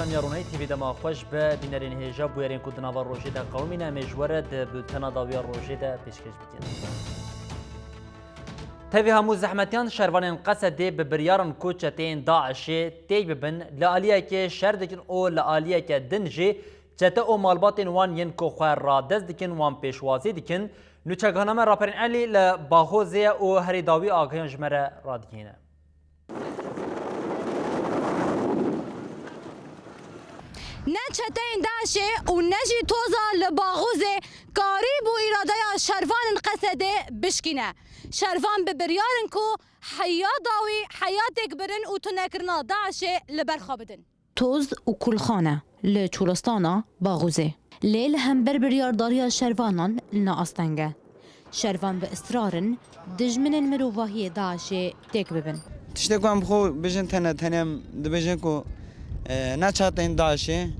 نشانیا رونای تیوی دما خوش به بینرین هجا بویرین کودنا و روژه ده قومی نمیجوره ده بلتنا داویا روژه ده پیشکش بکن. تیوی همو زحمتیان شروان قصده به بریارن کوچتین داعشی تی ببن لعالیه که شردکن او لعالیه که دنجی چته او مالباتین وان ین کو خواه را دست دکن وان پیشوازی دکن نوچگانمه راپرین علی لباخوزه او هری داوی آگهان جمره را دکینه. نچتین داشه و نجی توزا لباغوزه قریب و ایراده شروان قصده بشکینه شروان به بریارن کو حیات داوی حیاتک برن و تنکرنا داشه لبرخابدن توز و کلخانه لچولستانا باغوزه لیل هم بریارداری شروانان لنا استنگه شروان به اصرارن دجمن مروواهی داشه تک ببن تشتكوام بخو بيجن تنم دبيجن كو نچاتين داشه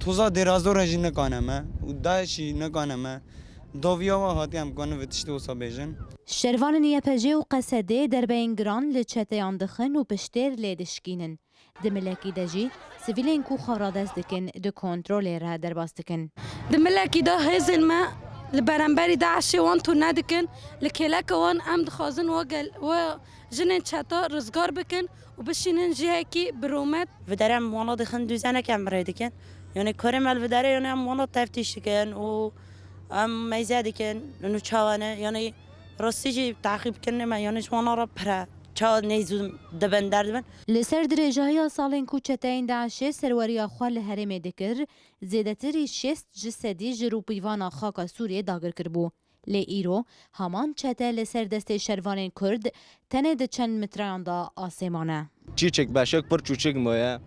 توزا درازور هجي نكانما وداشي نكانما دوفيا وهاتي هم كانوا وتشتو صبيجن شروان يپجي و قصده در بين گران لچتيان دخن و پشتر لدشكينن دملكي دجي سيفيلين كو خرادز دكن دو كنترول را در باستكن دملكي دا هزن ما لبرنبري داعشي وان تو ندكن لكلاك وان ام دخازن وقل و جنن چتا رزگار بکن و بشینن جهکی برومت و درم وانا دخن دوزنه کم رایدکن یعنی کارم ال و دره یعنی هم وانا تفتیش کن و هم میزه کن نو چاوانه یعنی راستی جی تعقیب کنه ما یعنی وانا را پره چا نیزو دبن دردبن لسر درجه سالن کوچتین داعش سروری خوال هرم دکر زیادتری 6 جسدی جروبیوان خاک سوریه داگر کربو لی ایرو همان چته لسر دست شروان کرد تنه ده چند متران دا آسمانه چیچک باشک پر چوچک مایه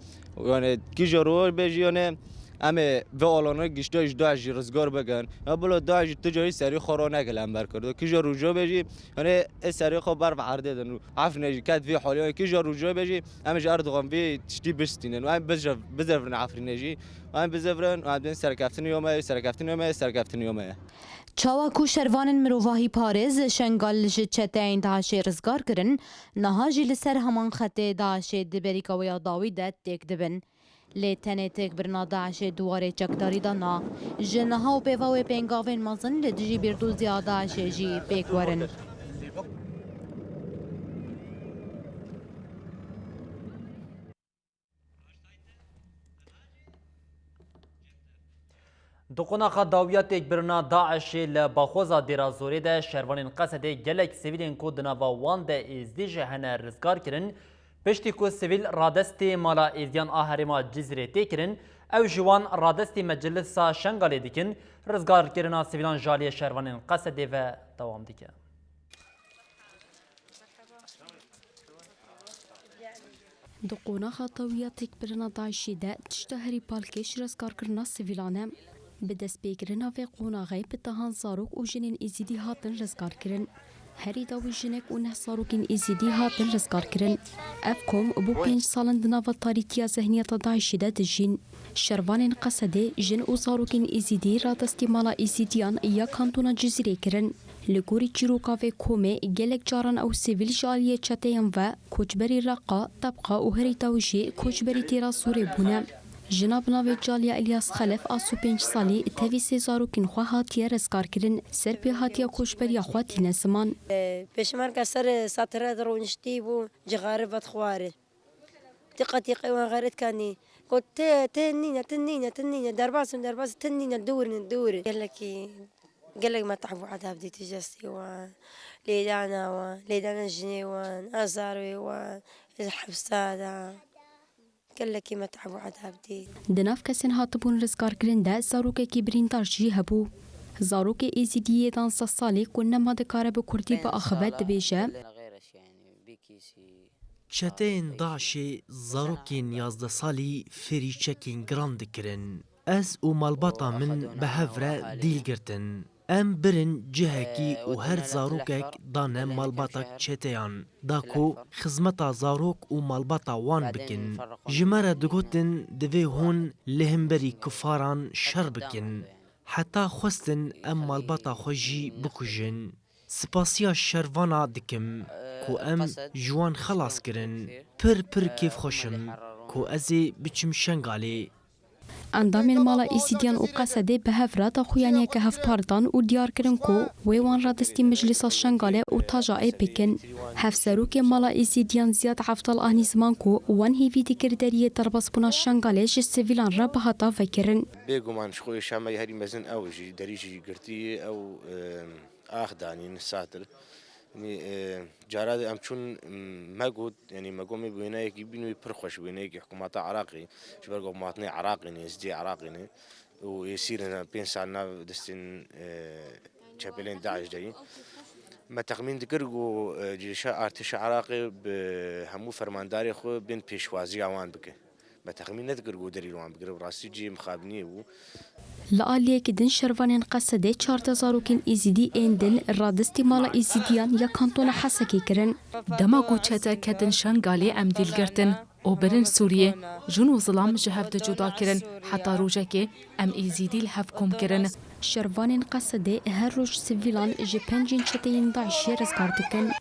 یعنی کی جرور بیجی یعنی امه و آلانه گشتاش داعش رزگار بگن یا بلا داعش تجاری سری خورا نکلم برکرده کی جا رجوع بیجی یعنی سری خو بر عرضه دن عفو نجی کد فی حالی کی جا رجوع بیجی امه جار دقام فی تشتی بستینن و ام بزرفن عفو نجی و ام بزرفن و ام سرکفتن یومه چاوا کو شروان مروواهی پارز شنگال چتین داعش رزگار کرن نهاجی لسر همان خط داعش دبریکا و یا داوی ده تک دبن لی تنه تک برنا داعش دواره چکداری دانا جنها و پیوا و پینگاوین مازن لدجی بیردوزی داعش جی پیک ورن دقونا داویات یک برنا داعش لباخوزا درازوری ده شروان قصده گلک سیویلین کو دناوا وان ده ازدیج هنه رزگار کرن پشتی کو سیویل رادستی مالا ایزیان آهرما جزیره تی کرن او جوان رادستی مجلسا شنگالی دیکن رزگار کرنا سیویلان جالی شروان قصده و دوام دیکن دقونا خطوية تكبرنا داعشي دا تشتهري بالكيش رزقار كرنا سيفيلانه بدست بيكرنا في قونا غيب بتهان زاروك و جنين إزيدي هاتن رزقار كرن هري داوي جنك و نه زاروكين إزيدي هاتن رزقار كرن أفكم بو 5 سالن دناوا تاريكيا ذهنية داعشي دا دجين شروان قصده جن و زاروكين إزيدي را دستمالا إزيديان إيا كانتونا جزيري كرن لگوری چیروکا و کومه گلک جاران او سیویل جالیه چتیم و کوچبری رقا طبقه و هری توجی کوچبری تیرا سوری بونه جناب ناوی جالیه الیاس خلف آسو 5 سالی تاوی سیزارو کن خواه هاتیه رزگار کرن سر پی هاتیه کوچبری خواه تینه زمان پیشمر که سر ساتره درونشتی بو جغاره بدخواره تقا وان كاني قلت تنينة درباس تنينة دوري قال لك ما تعبوا عذاب دي تجسي وان ليدانا جنيوان أزاروي وان الحبسادة قال لك ما تعبوا عذاب دي دناف كسن هاتبون رزقار كرندا زاروكي كبرين دارجي هبو زاروكي إيزيدية 11 سالي كنا ما دكاره بكردي بأخبات دبيجة چتین داعشی زاروکین 11 سالی فری چکین گراند کرن از او مالباتا من به هفره دیل گرتن ام برن جهکی و هر زاروکک دانه مالباتا چتیان داکو خزمتا زاروک و مالباتا وان بکن جمره دگوتن دوی هون لهمبری کفاران شر بکن حتی خواستن ام مالباتا خوشی بکجن سپاسیا شروانا دکم کو ام جوان خلاص کرن پر کیف خوشم کو ازی بچم شنگالی اندامین مالا ایسیدیان و قصده به هفرات خویانی که هفپاردان و دیار کرن کو ویوان را دستی مجلس شنگاله و تاجای بکن هفسرو که مالا ایسیدیان زیاد حفتال آنی زمان کو وان هیوی دیکردریه ترباس بنا شنگاله جه سویلان را به هتا فکرن بيقو ما نشخوي شامي هاري مزن أو جي دريجي قرتي أو آخداني نساتر يعني جاراد أم شون ماجود يعني ماجومي بينايك يبينو يبرخش بينايك حكومات عراقي شبرقو مواطني عراقي نسدي عراقي ويصير هنا بين سالنا دستين شابلين داعش جاي ما تخمين دقرقو جيشا ارتش عراقي بهمو فرمانداري خو بين بيشوازي عوان بكي ما تخمين ندقرقو دري روان بقرب راسي جي مخابني و لآلیه که دن شروانین قصده 4000 کن ایزیدی ایندن رادستی مالا ایزیدیان یا کانتون حسکی کرن دما گوچتا کدن شنگالی ام دیل گرتن او برن سوریه جون و ظلام جهف ده جدا کرن حتی روژه که ام ایزیدی الهف کم کرن شروانین قصده هر روش سویلان جه پنجین چتین داعشی رزگار دکن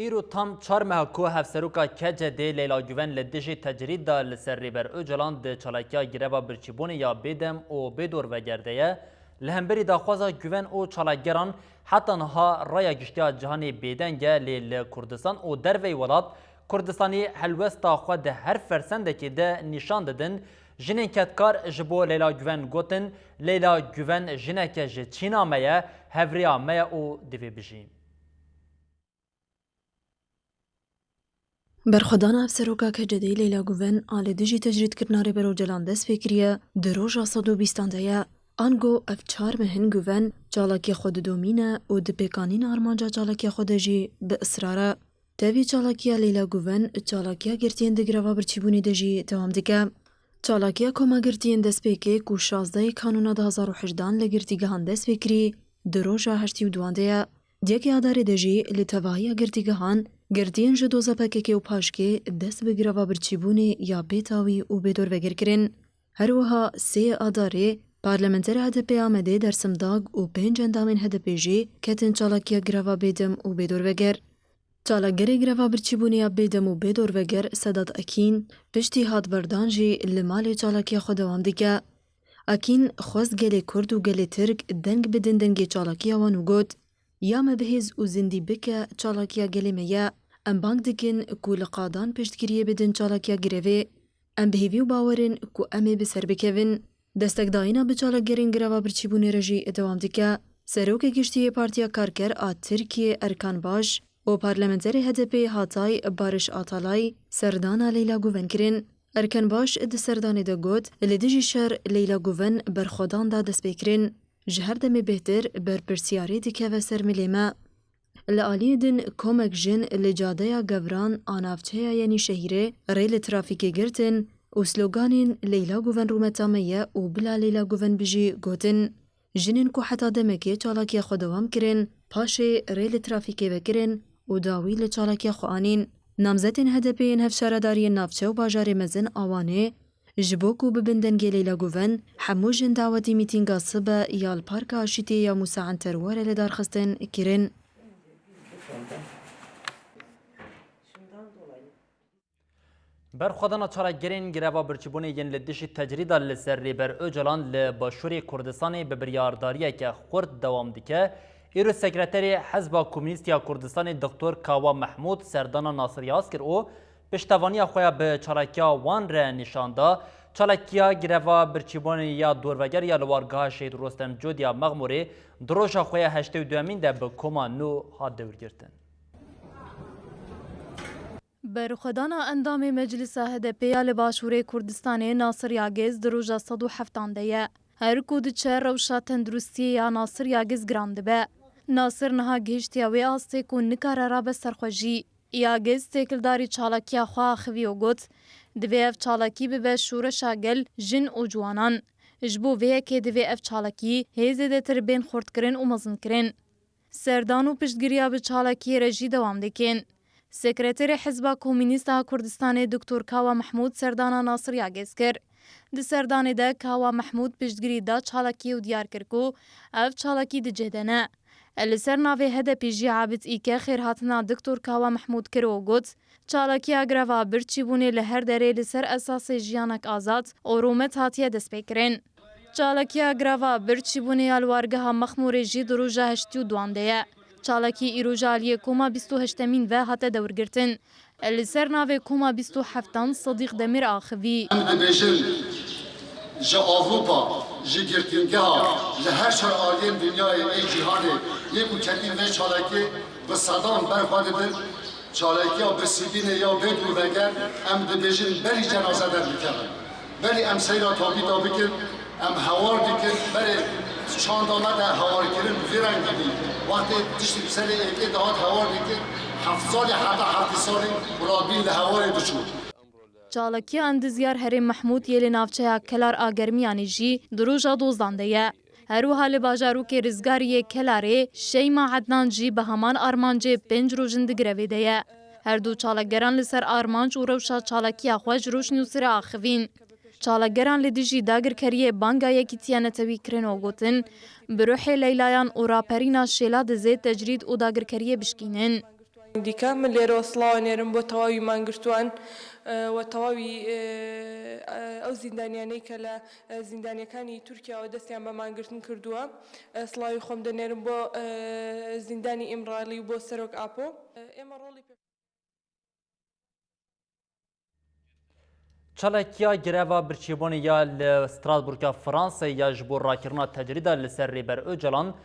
ایرو تام 4 ماه کو هفسروکا کجه دی لیلا گوون لدجی تجرید دا لسر ریبر اوجلان ده چالاکیا گربا برچیبون یا بیدم او بیدور و گرده لهمبری دا خوازا گوون او چالاگران حتی نها رای گشتیا جهانی بیدنگه لیل کردستان او دروی ولاد کردستانی حلوستا خود هر فرسنده که ده نشان دادن جنین کتکار جبو لیلا گوون گوتن لیلا گوون جنک جه چینا میا هوریا میا او دوی بجیم برخدان افسروکا که جدی لیلا گوون آل دجی تجرید کرناری برو جلان دست فکریه دروژا 120 دیا آنگو اف 4 مهن گوون چالاکی خود دومینه و دپیکانین آرمانجا چالاکی خود جی به اصراره تاوی چالاکی لیلا گوون چالاکی گرتین دگروا برچیبونی دجی دوام دیگه چالاکی کما گرتین دست پیکی کو 16 کانونا 2018 لگرتیگهان دست فکری دروژا 82 دیا دیگه آداری دجی لتواهی گرتیگهان گردین جدوزا پککی و پاشکی دست بگیروا برچیبونی یا بیتاوی و بیدور وگر کرن. هر وها 3 آداره پارلمنتر هدپی آمده در سمداگ و 5 اندامین هدپی جی کتن چالاکیا گروا بیدم و بیدور وگر. چالاگری گروا برچیبونی یا بیدم و بیدور وگر سداد اکین پشتی هاد بردان جی لمال چالاکیا خودوام دیگه. اکین خواست گلی کرد و گلی ترک دنگ بدن دنگی چالاکیا وانو گود. یا مبهز و زندی بکه چالاکیا گلیمه یا ام بانک دکن کو لقادان پشتگیریه بدن چالاکیا گروه ام بهیوی و باورن کو امه بسر بکوین دستک داینا به چالاگرین گروا برچیبونه رجی ادوام دیگه سروک گشتی پارتیا کارکر آ ترکیه ارکان باش و پارلمنتر هدپ هاتای بارش آتالای سردانا لیلا گوون کرن ارکان باش اد سردان دا گوت لدجی شر لیلا گوون برخودان دا دست بکرن جهر دم بهتر بر پرسیاری دیگه و سر ملیمه لآلی دن کمک جن لجاده گوران آنافچه یعنی شهیره ریل ترافیکی گرتن و سلوگانین لیلا گوون رومتامه و بلا لیلا گوون بجی گوتن جنین کو حتا دمکی چالاکی خودوام کرن پاشه ریل ترافیکی بکرن و داوی لچالاکی خوانین نامزتین هدپین هفشارداری نافچه و باجار مزن آوانه جبوکو ببندنگی لیلا گوون همو جن دعوتی میتینگا صبح یال پارک آشیتی یا موسعن تروار لدار خستن کرن برخدانا چالاگرین گروا برچیبونی ین لدشی تجریدا لسر ریبر اوجلان لباشوری کردستانی به بریارداریه که خورد دوام دیکه ایرو سکرتری حزب کمونیستیا کردستان دکتر کاوا محمود سردانا ناصر یاسکر او پشتوانی خویا به چالاکیا وان ره نشاندا چالاکیا گروا برچیبونی یا دوروگر یا لوارگاه شهید رستم جود یا مغموری دروژا خویا 82 ده به کما نو هات دور گرتن برخدانا اندام مجلس هدپیا لباشوری کردستان ناصر یاگز دروژا 107 ده هر کود چه روشا تندرستی یا ناصر یاگز گراند به ناصر نها گهشتیا وی آسته کو نکاره را به سرخوشی یاگز تکلداری چالاکیا خواه خوی و گوت دوی اف چالاکی به شورشا گل جن و جوانان جبو وی که دوی اف چالاکی هیزه ده تر بین خورد کرن و مزن کرن سردان و پشتگیریا به چالاکی رجی دوام دکن سکرتر حزب کمونیست کردستان دکتر کاوا محمود سردانا ناصر یاگز کر Di serdanê de Kawa Mehmûd piştgirî da çalakî û diyar kir ku ev çalakî dicêdene. Li ser navê HDP jî Abid İlke xêrhatina Diktor Kawa Mehmûd kir û got çalakiya greva birçîbûnê li her derê li ser esasê jiyanek azad û rûmet hatiye destpêkirin. Çalakiya greva birçîbûnê ya li wargeha Mexmûrê jî di roja heştî û duan de ye. Çalakî îroja aliyê koma 28 ve hate dewrgirtin. Li ser navê koma 27 Sidîq Demîr axivî. Em dibêjin ji Avrupa, ji girtîngeha, ji her şer aliyên dünyayê ê cîhanê yê ku ketîn vê çalakê bi sedan berxwe dibin, çalakiya bi Sîbînê ya bê dûrveger em dibêjin berî cenaze derdikevin. Berî em seyra tabîta bikin, em hewar dikin, berê çanda me de hewarkirin vê rengî bî. Waxtê tiştî serê êkê dihat hewar dikin, heft salê heta heftî salê rabîn li hewarê diçûn. Çalakiya endizyar Herêm Mehmûd yê li navçeya Kelar a Germiyanê jî di roja dozdan de ye. Herûha li bajarokê rizgariyê Kelarê Şeyma Ednan jî bi heman armancê 5 rojin di grevê de ye. Her du çalakgeran li ser armanc û rewşa çalakiya xwe ji roşnî û sirê axivîn. Çalakgeran li dijî dagirkeriyê banga yekîtiya netewî kirin û gotin bi ruhê leylayan û raperîna şêla dizê tecrîd û dagirkeriyê bişkînin. دیکە من لێرە سڵاوانێرم بۆ تەواوی مانگرتووان و تەواوی ئەو زیندانیانەی کە لە زیندانیەکانی تورکیاوە دەستیان بە مانگرتن کردووە سڵاوی خۆم دەنێرم بۆ زیندانی ئیمڕالی و بۆ سەرۆک ئاپۆ ئێمە ڕۆڵی Çalakiya greva birçîbûnê ya li Strasbourg'a Fransayê ya ji bo rakirina tecrîda li ser Rêber Öcalan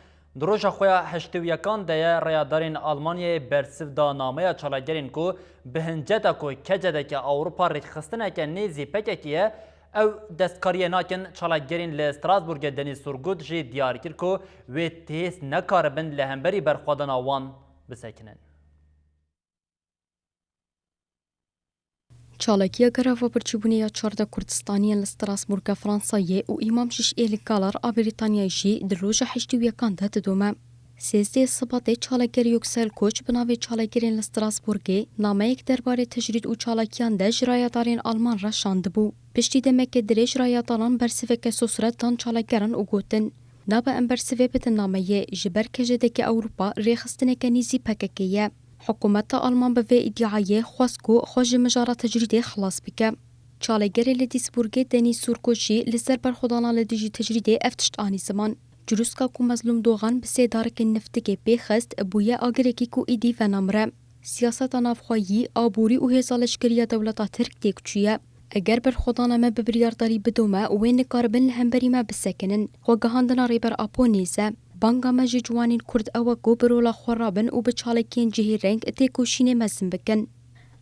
di roja xwe ya heştêwiyekan de ye reyadarên Almanyayê bersiv da nameya çalagerên ku bi hinceta ku kecedeke Ewropa rêxistineke nêzî pekekî ye ew destkariyê nakin çalagerên li Strasbourgê Denîz Surgut jî diyar kir ku wê tês nekaribin li hemberî berxwedana wan bisekinin. Çalakiya greva birçîbûnê ya çarda Kurdistaniyên li Strasbourg'a Fransayê û îmam şîş êlî galar a Brîtanyayê jî di roja heştêwiyekan de didome. Sêzdê Sibatê çalakerî Yüksel Koç bi navê çalagerên li Strasbourgê nameyek derbarê tecrîd û çalakiyan de ji rayadarên Alman re şandibû. Piştî demekê dirêj rayadaran bersiveke sosret dan çalakeran û gotin. Nabe em bersivê bidin nameyê ji ber kejedeke Ewropa rêxistineke nîzî pekekê ye. Hikûmeta Alman bi vê îddiayê xwest ku xwe ji mijara tecrîdê xilas bike. Çalagerê li Dîsburgê Denîz Surkot jî li ser berxwedana li dijî tecrîdê ev tişt anî ziman. Cirûska ku Mezlûm Doğan bi sêdarekên niftikê pêxist bûye agirekî ku êdî venamre. Siyaseta navxwayî, aborî û hêza leşkeriya dewleta Tirk têkçûye. Eger berxwedana me bi biryardarî bidome wê nikaribin li hemberî me bisekinin. Xwegihandina Rêber Apo nêze. Banga me ji ciwanên Kurd ew ku bi rola xwe rabin û bi çalakiyên cihêreng têkoşînê mezin bikin.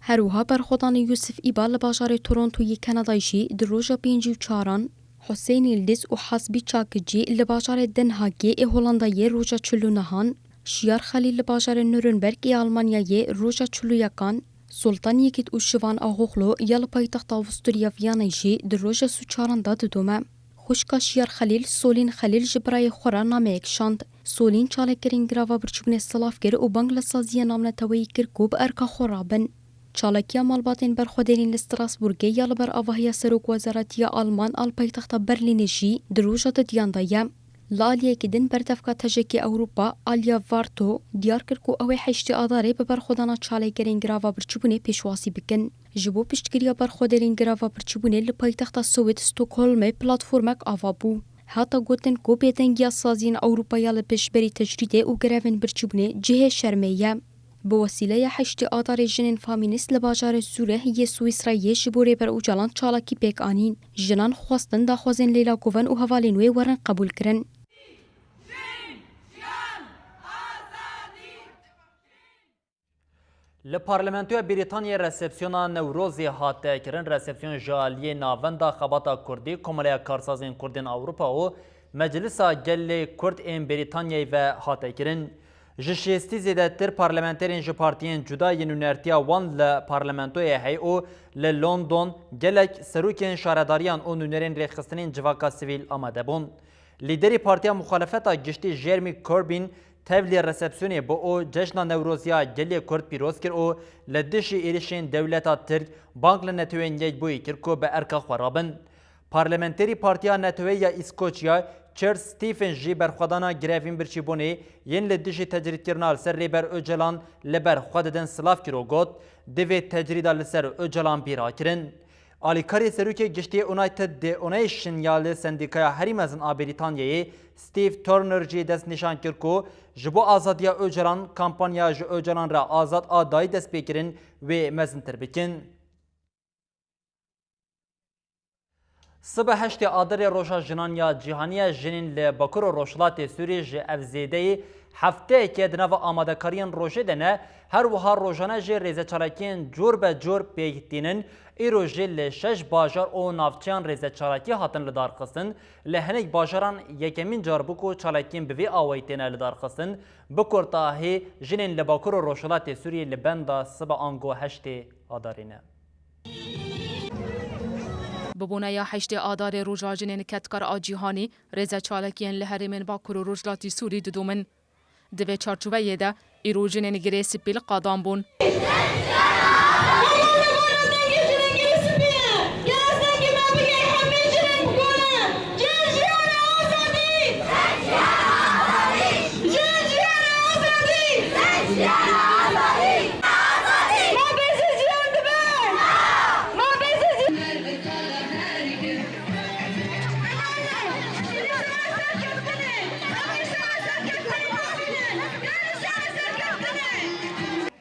Herûha berxwedanê Yusuf İba li bajarê Torontoyê Kanadayê jî di roja 5 û 4 Hussein Yıldız û Hasbî Çakıcî li bajarê Den Haagê ê Holandayê roja 49 Şiyar Xelîl li bajarê Nürnberg ê Almanyayê roja 41 Sultan Yekît û Şivan Axoxlo ya li paytexta Avusturya Viyanayê jî di roja 4 de didome. Xuşka Şiyar Xelîl Solîn Xelîl ji birayê xwe re nameyek şand. Solîn çalakerên greva birçîbûnê silav kir û bang li saziya namneteweyî kir ku bi erka xwe rabin. Çalakiya malbatên berxwedêrîn li Strasbourgê ya li ber avahiya Serok Wezaretiya Alman al paytexta Berlînê jî di roja didiyan de ye. Li aliyekî din berdevka tejekê Ewropa Alya Varto diyar kir ku ew ê heştê adarê bi berxwedana çalakerên greva birçîbûnê pêşwasî bikin. Ji bo piştgiriya berxwedêrên greva birçîbûnê li paytexta Swêd Stockholmê platformek ava bû. Heta gotin ku bêdengiya saziyên Ewropaya li pêşberî tecrîdê û grevên birçîbûnê cihê şermê ye. Bi wesîleya heştê adarê jinên famînîst li bajarê Zûrih yê Swîsrayê ji bo Rêber Öcalan çalakî pêk anîn. Jinan xwestin daxwazên Leyla Guven û hevalên wê werin qebûl kirin. Li Parlamentoya Brîtanyayê resepsiyona Newrozê hate kirin resepsiyon ji aliyê navenda xebata Kurdî Komeleya Karsazên Kurdên Ewropa û Meclisa Gelê Kurd ên Brîtanyayê ve hate kirin. Ji şêstî zêdetir parlamenterên ji partiyên cuda yên nûnertiya wan li parlamentoyê hey û li London gelek serokên şaredariyan û nûnerên rêxistinên civaka sivîl amade bûn. Lîderî Partiya Muxalefeta Giştî Jeremy Corbyn tevlî resepsiyonê bi û cejna Newroziya Gelê Kurd pîroz kir û li dijî êrişên dewleta Tirk bang li netewên yekbûyî kir ku bi erka xwe rabin. پارلمنتری پارتیا نتوی یا اسکوچیا چر ستیفن جی برخوادانا گریوین برچیبونی ین لدیجی تجرید کرنال سر ریبر اوجلان لبر خوددن سلاف کرو گوت دوی تجریدا لسر اوجلان بیرا کرن. آلیکاری سروکی گشتی اونایتد ده اونای شنیال سندیکای هریمزن آبریتانیایی ستیف تورنر جی دست نشان کرد که جبو آزادیا اوجلان کامپانیا جو اوجلان را آزاد آدای دست بکرن و مزن تر بکن. صبح 8 آذر روشا جنانیا جهانی جنین لباکور روشلات سوری ج افزیده هفته که دنو آماده کارین روشه دنه هر وها روشانه ج ریزه چالاکین جور به جور پیگتینن ایرو ج لشش باجار او نافچان ریزه چالاکی هاتن لدار خستن لهنک باجاران یکمین جاربوکو چالاکین بوی آویتینه لدار خستن بکرتاهی جنین لباکور روشلات سوری لبندا صبح آنگو 8 آذرینه. ببونه 8 آذر روژا جنین کتکار آجیهانی ریزه چالکین لهرمن با کرو روجلاتی سوری ددومن. دوی چارچوبه یده ایرو جنین گری سپیل قادام بون.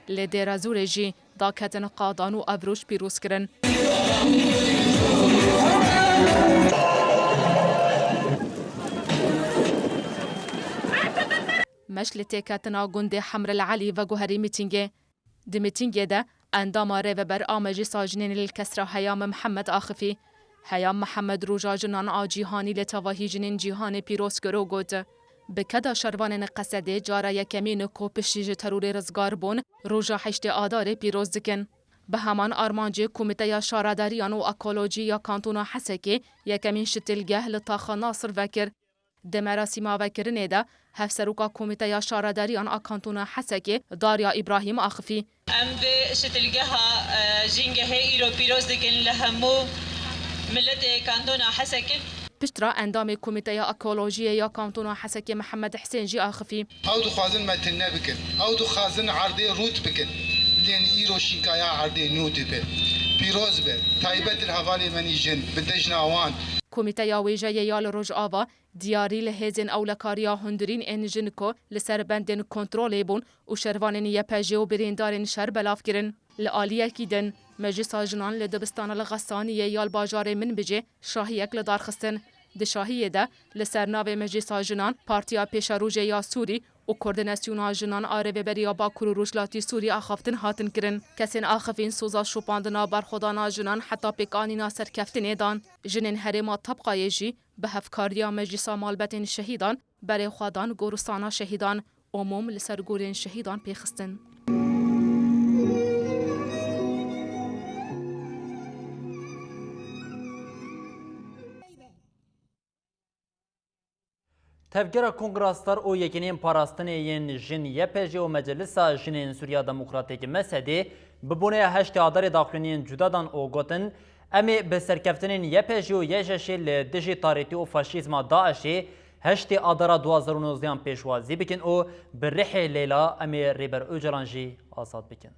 لدیر زور جی داکتن قادان و ابروش پیروز کرن. مشل تکتنا گنده حمر العلی و گوهری میتینگه. دی میتینگه ده اندام ره و بر آمجی ساجنین الکسر حیام محمد آخفی. حیام محمد روژا جنان آجیهانی لتواهی جنین جیهان پیروز کرو گود. بکدا شروان قصده جارا یکمین کو پشیج ترور رزگار بون روژا 8 آذر پیروز دکن. به همان آرمانجی کمیته شارداریان و اکولوژی یا کانتونا حسکی یکمین شتلگه لطاخ ناصر وکر. ده مراسم وکرنه ده هفسروکا کمیته شارداریان اکانتونا حسکی داریا ابراهیم آخفی. ام ده شتلگه جنگه ایرو پیروز دکن لهمو ملت کانتونا حسکی. پشترا اندام کمیته اکولوژی یا کانتونا حسکی محمد حسین جی آخفی. او دو خازن متنه بکن او دو خازن عرضه روت بکن لین ایرو شیکایا عرضه نوت به پیروز به تایبت الحوالی منی جن بدجناوان. کمیته یا ویژه یال روز آوا دیاری لهزن اولکاریا هندرین انجن کو لسر بندن کنترل بون و شروانن یپجه و بریندارن شر بلاف کرن. لآلیه کیدن مجلس جنان لدبستان الغسانی یال باجار من بجه شاهیک لدار خستن. ده شاهیه ده لسرناو مجلس جنان پارتیا پیشاروجه یا سوری و کوردیناسیون جنان آره بریا با کرو روجلاتی سوری آخافتن هاتن کرن. کسین آخفین سوزا شوپاندنا برخودانا جنان حتی پیکانینا سرکفتن دان. جنین هرما طبقای جی به هفکاریا مجلس مالبتین شهیدان برای خودان گورستانا شهیدان عموم لسرگورین شهیدان پیخستن. تفجر کنگراستار او یکنین پاراستنین جن یپجی و مجلسا جنین سوریا دموکراتیک مسدی ببونه 8 آذر داخلین جدادان او گوتن امی به سرکفتنین یپجی و یجشی لدجی تاریتی و فاشیزما داعشی 8 آذر 2019 پیشوازی بکن او برح لیلا امی ریبر اوجرانجی آزاد بکن.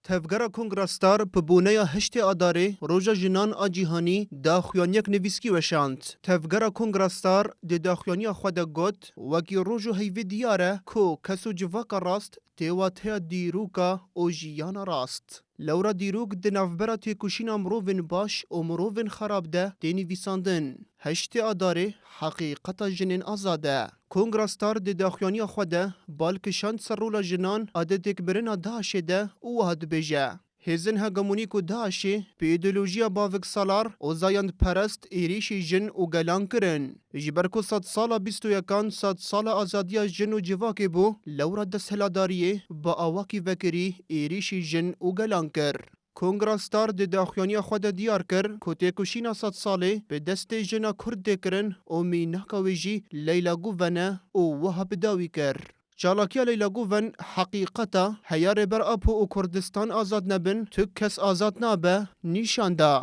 تفجر کنگراستار پبونه 8 آذر روژا جنان آجیهانی داخیانیک نویسکی وشاند. تفجر کنگراستار داخیانی خود گوت وکی روژو هیوی دیاره کو کسو جواک راست تیواتیا دیروکا او جیان راست. لورا دیروک دنافبرا تیکوشین مروون باش و مروون خراب ده دینی ویساندن. 8 آذر حقیقت جنین آزاده. کنگراستار داخیانی خود بالکشان سرولا جنان عادتک برنا داشه ده او هد بجه. هزن هگمونی کو داشه به ایدولوژیا باوک سالار او زایند پرست ایریشی جن و گلان کرن. جبرکو 100 سالا 21 100 سالا آزادیا جن و جواکی بو لورا دست هلاداریه با آواکی وکری ایریشی جن و گلان کر. کنگراستار داخیانی خود دیار کر که تکوشینا 100 ساله به دست جنا کرد کرن و میناکاویجی لیلا گوونه و وها بداوی کر. چالاکیا لیلاگوون حقیقتا هیار بر اپو و کردستان آزاد نبن تو کس آزاد نابه نیشانده.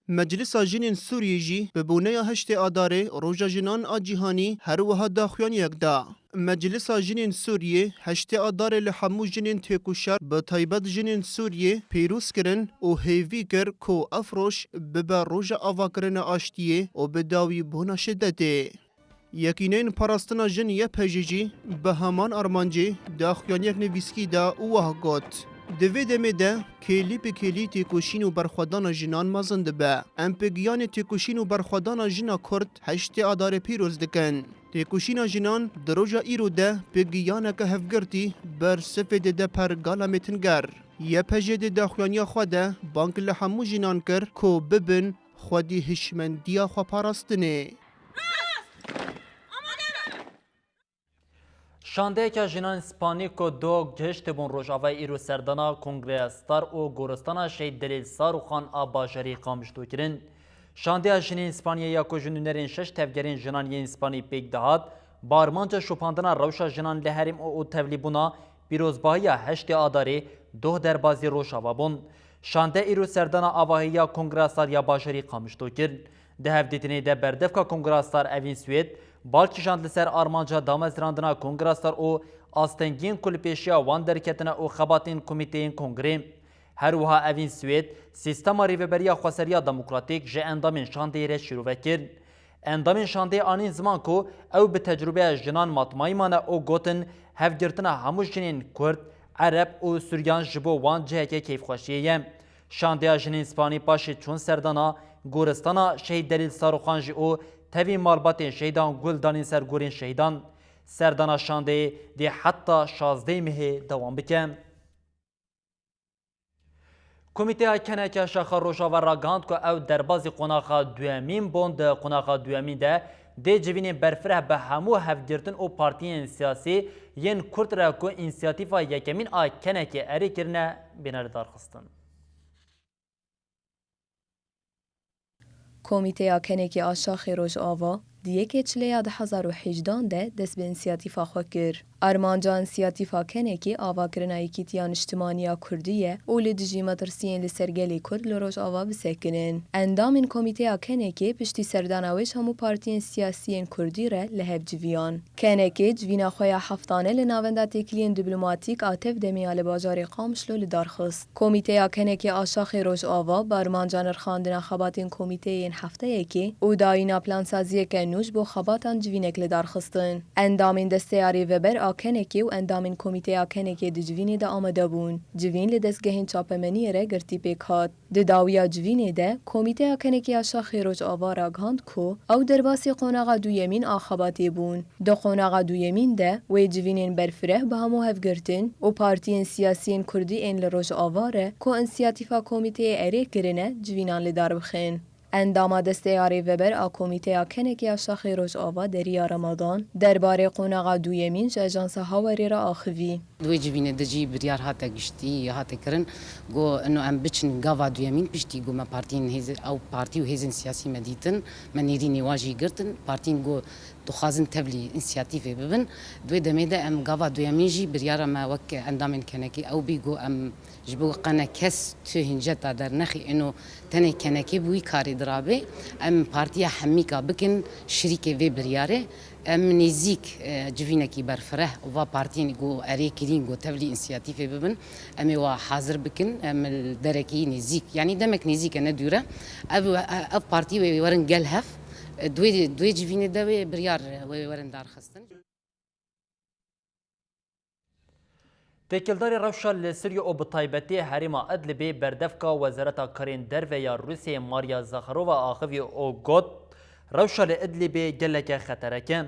مجلس جنین سوریه جی به بونه هشت آداره روژا جنان آجیهانی هر وها داخوان یک دا. مجلس جنین سوریه هشت آداره لحمو جنین تکوشر به تایبت جنین سوریه پیروز کرن و هیوی کر کو افروش به روژا آوا کرن آشتیه و به داوی بونا شدته. یکینین پاراستنا جن یه پژیجی به همان آرمانجی داخوان یک نویسکی دا اوه گوت. دوی دمه ده کلی به کلی تکوشین و برخوادان جنان مزنده به. امپگیان تکوشین و برخوادان جنا کرد هشت آدار پیروز دکن. تکوشین جنان دروجا ایرو ده پگیان که هفگرتی بر سفید ده پر گالا متنگر. یه پجید داخوانیا خواده بانک لحمو جنان کر کو ببن خودی هشمندیا خوا پاراستنه. شانده که جنان اسپانی که دو گشت بون روشاوی ایرو سردانا کنگرهستار و گورستانا شهید دلیل ساروخان آباجری قامشتو کرن. شانده جنین اسپانیا یا که جنونرین شش تفگرین جنان یین اسپانی پیک دهات بارمانچ شپاندنا روشا جنان لحرم او تولیبونا پیروزباهی هشت آداری دو دربازی روشاوا بون. شانده ایرو سردانا آواهی یا کنگرهستار یا باجری قامشتو کرن. ده هفدیتینی ده بردفکا کنگرهستار اوین سوید بالکشاند لسر آرمانجا دامزراندنا کنگرهستار او آستنگین کلپیشیا وان درکتنا او خباتین کمیتین کنگره. هر وها اوین سوید سیستم ریوبریا خسریا دموکراتیک جه اندامین شانده ره شروع کرد. اندامین شانده آنین زمان کو او به تجربه جنان ماتمایمانه او گوتن هفگرتنا هموش جنین کرد عرب او سوریان جبو وان جه که کیف خوشیه. شانده جنین اسپانی پاشی چون سردانا گورستانا شهید دلیل ساروخان جی او تاوی مالباتین شهیدان گل دانین سرگورین شهیدان سردانا شانده دی حتی 16 مه دوام بکن. کمیته کنک شاخ روشاور را گاند که او دربازی قناخا دوامین بوند قناخا دوامین ده دی جوین برفره به همو هفگرتن او پارتیین سیاسی ین کرد را که انسیاتیفا یکمین آی کنک اری کرنه بینر دارخستن. کمیته کنکی آشاخ روش آوا دیگه که چلیه 2018 ده دست به انسیاتیفا خواه کر. ارمانجا انسیاتیفا کنکی آوا کرنایی کیتیان اجتماعی کردیه اولی دجی مدرسیین لسرگلی کرد لروش آوا بسکنن. اندام این کمیته کنکی پشتی سردانویش همو پارتیین سیاسیین کردی ره لحب جویان. کنکی جوینا خواه هفتانه لناونده تکلین دیپلماتیک آتف دمیال باجاری قامشلو لدارخست. کمیته کنکی آشاخ روش آوا بارمانجا نرخاندن خباتین کمیته این هفته یکی او داینا پلانسازی که نوش بو خباتان جوینک لدارخستن. اندامین دستیاری وبر آکنکی و اندامین کمیته آکنکی دجوینی ده آمده بون. جوین لدستگهین چاپمنی ره گرتی پیکات. داویا جوینی ده کمیته آکنکی آشاخ روش آوا را گاند کو او درباسی قوناغا دویمین آخباتی بون. دو قوناغا دویمین ده و جوینین برفره به همو هفگرتن و پارتیین سیاسیین کردی این لروش آواره کو انسیاتیفا کمیته اری کرنه جوینان لدار بخین. اندام دستیاری وبر آ کمیته کنکی آشاخ روش آوا دریا رمضان درباره قوناغا دویمین اجانس هاوری را آخوی. دوی جبین دجی بریار هاتا گشتی هاتا کرن گو انو ام بچن گاوا دویمین پشتی گو ما پارتین هیز او پارتی و هیزن سیاسی مدیتن من نیرینی واجی گرتن پارتین گو دخوازن تبلی انسیاتیفی ببن دوی دمیده ام گاوا دویمین جی بریار ما وک اندام کنکی او بیگو ام جبو قنا کس تو هنجتا در نخی انو تنه کنکی بوی کاری درابه ام پارتیا حمیکا بکن شریک وی بریاره ام نزیک جوینکی برفره و پارتین گو اری کرین گو تبلی انسیاتیفی ببن ام و حاضر بکن ام درکی نزیک یعنی دمک نزیک ندوره او پارتی وی ورن گلهف دوی جوینه دوی بریار وی ورن دار خستن. تکلداری روشا لسریو او بطایبتی حریما ادلبی بردفکا وزارتا کرین در و یا روسی ماریا زاخرووا آخوی او گوت روشا لادلبی گلک خطرکه.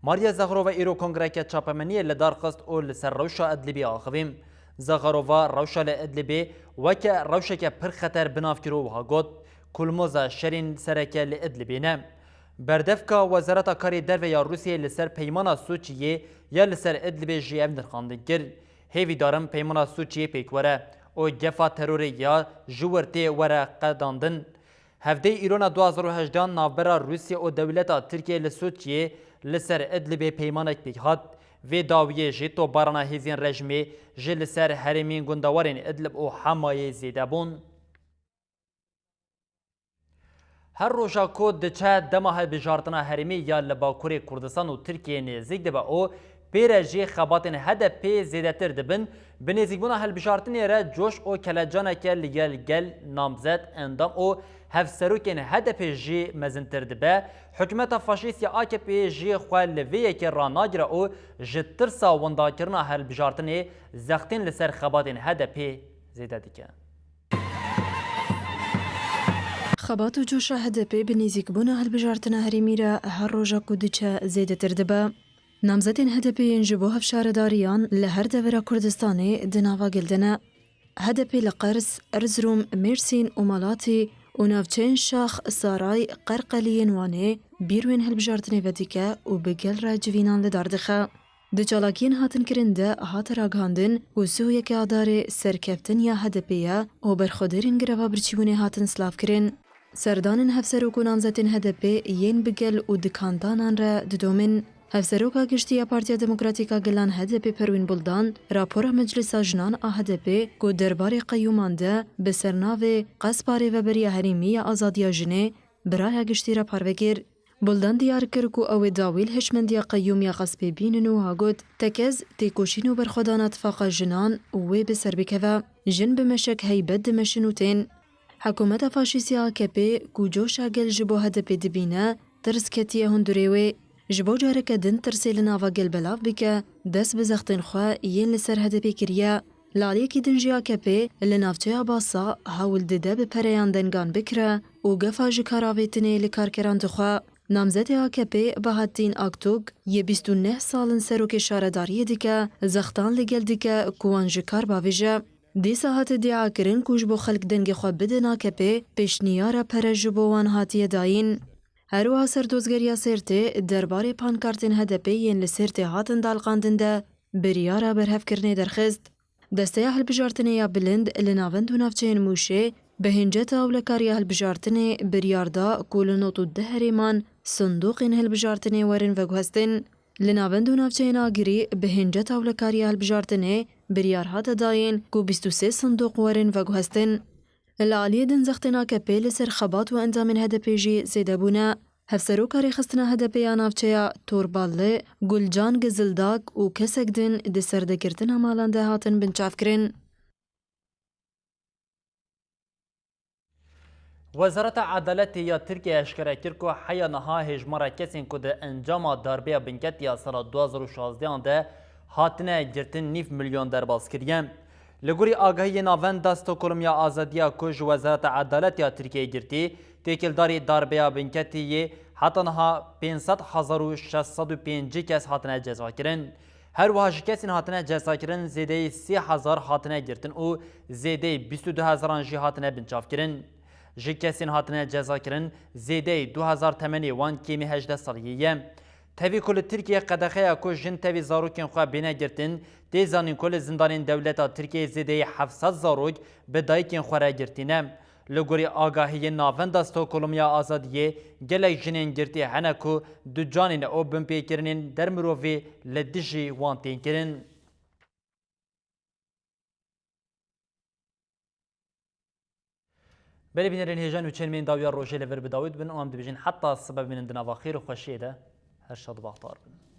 ماریا زاخرووا ایرو کنگرک چاپمنی لدار خست او لسر روشا ادلبی آخویم. زاخرووا روشا لادلبی وکه روشا که پر خطر بناف کرو ها گوت کلموزا شرین سرکه لادلبی نه. بردفکا وزارتا کاری در و یا روسی لسر پیمانا سوچیه یا لسر ادلبی جیف نرخاندن کرد. هیوی دارم پیمانا سوچیه پیکوره او گفا تروری یا جورتی وره قداندن. هفته ایران 2018 نافبرا روسیه او دولتا ترکیه لسوچیه لسر ادلبی پیمانک پیک هات وی داویه جی تو بارنا هیزین رژمی جی لسر هرمین گندوارین ادلب و حمایه زیده بون. هر روژا کو دچه دما هلبجارتنا هرمی یا لباکوری کردستان و ترکیه نزدیک دبا او پیرجی خباتن هدف زیادتر دبن بنزدیک بونا هلبجارتنی را جوش او کلجانه که لیگل گل نامزد اندام او هفسروکن هدف جی مزنتر دبا حکومت فاشیست یا AKP جی خواه لویه که راناجر او جترسا ونداکرنا هلبجارتنی زختین لسر خباتن هدف زیاده دیکن. خبات و جوش هدپی بنزیک بونا هلبجارتنا هریمی را هر روژا کودچه زیده تر دبا. نامزدین هدپی انجبو هفشارداریان لهر دورا کردستانی دناوا گلدنه. هدپی لقرس، ارزروم، مرسین و مالاتی و نافچین شاخ سارای قرقلین وانه بیروین هلبجارتنی ودیکه و بگل را جوینان لداردخه. دچالاکین هاتن کرنده هات راگاندن و سویه که آدار سرکفتن یا هدپیه و برخودرین گروا برچیونه هاتن سلاف کرن. سردانن هفسروکو نامزدین هدپی ین بگل و دکاندانان را ددومن. هفسروکا گشتیا پارتیا دموکراتیکا گلان هدپی پروین بلدان راپورا مجلسا جنان هدپی گو دربار قیومان ده بسرناو قصباری و بریا هریمی آزادیا جنه برای گشتی را پاروگیر. بلدان دیار کر کو او داویل هشمندیا قیومیا قصبی بیننو هاگود تکز تیکوشینو برخودان اتفاقا جنان وی بسر بکوه جن بمشک هیبت دمشنو تین. حکومت فاشیستی AKP کو جوشا گل جبو هدپی دبینه ترس کتیه هندوریوی جبو جارک دن ترسی لناوا گل بلاف بکه دست بزختن خواه ین لسر هدپی کریه. لالیه کی دنجی AKP لنافچه باسا هاول دده بپریان دنگان بکره و گفا جکاراویتنه لکارکران دخواه. نامزد AKP بهاتین اکتوگ یه 29 سالن سروک شارداری دیگه زختان لگل دیگه کوان جکار باویجه. دی ساعت دیعا کرن کوش بو خلق دنگ خواب بدن AKP پیشنیارا پرجبوان هاتیه داین. هروها سردوزگریا سرته درباره پانکارتین هدپی ین لسرته هاتن دالقاندن ده بریارا برهف کرنه درخست. دسته هلبجارتنه یا بلند لناوند و نافچین موشه به هنجت اولکاریا هلبجارتنه بریاردا کولنوتو ده هریمان صندوقین هلبجارتنه ورن وگوهستن. لناوند و نافچین آگری به هنجت اولکاریا هلبجارتنه بریارها داین کو 23 صندوق ورن وگوهستن. العالیه دن زختنا AKP لسر خبات و اندامن هدپی جی زیده بونه. هفسرو کاری خستنا هدپی آنافچه تورباله، گلجان گزلداک و کسک دن ده سردگردن همالانده هاتن بنچاف کرن. وزارت عدالت یا ترکیه اشکره کرد که حیا نها هجمارا کسین که ده انجام دربیه بنکت یا سال 2016 ده هاتنه گرتن 9 میلیون درباز کریه. لگوری آگاهی ناوند دستوکلمیا آزادیا کج وزارت عدالت یا ترکیه گرتی تکیلداری دربیه بنکتی حتی نها 500,605 کس هاتنه جزا کرن. هر واج کسین هاتنه جزا کرن زیده 30,000 هاتنه گرتن و زیده 22,000 جی هاتنه بنچاف کرن. جی کسین هاتنه جزا کرن زیده 2008 کیمی 18 سالیه. تاوی کل ترکیه قدخه کو جن تاوی زاروکین خواه بینه گرتن دیزانین کل زندانین دولتا ترکیه زیده 700 زاروک به دایکین خواه گرتینه. لگوری آگاهی ناوند استوکلمیا آزادیه گلک جنین گرتی هنه کو دو جانین او بمپی کرنین در مروفی لدیجی وانتین کرن. بله بینرین هیجان و چنمین داویا روژه لور بداوید بن و هم دبیجین حتی سبب من اندنا و خیر و خوشیه ده هر شاد باختار بن.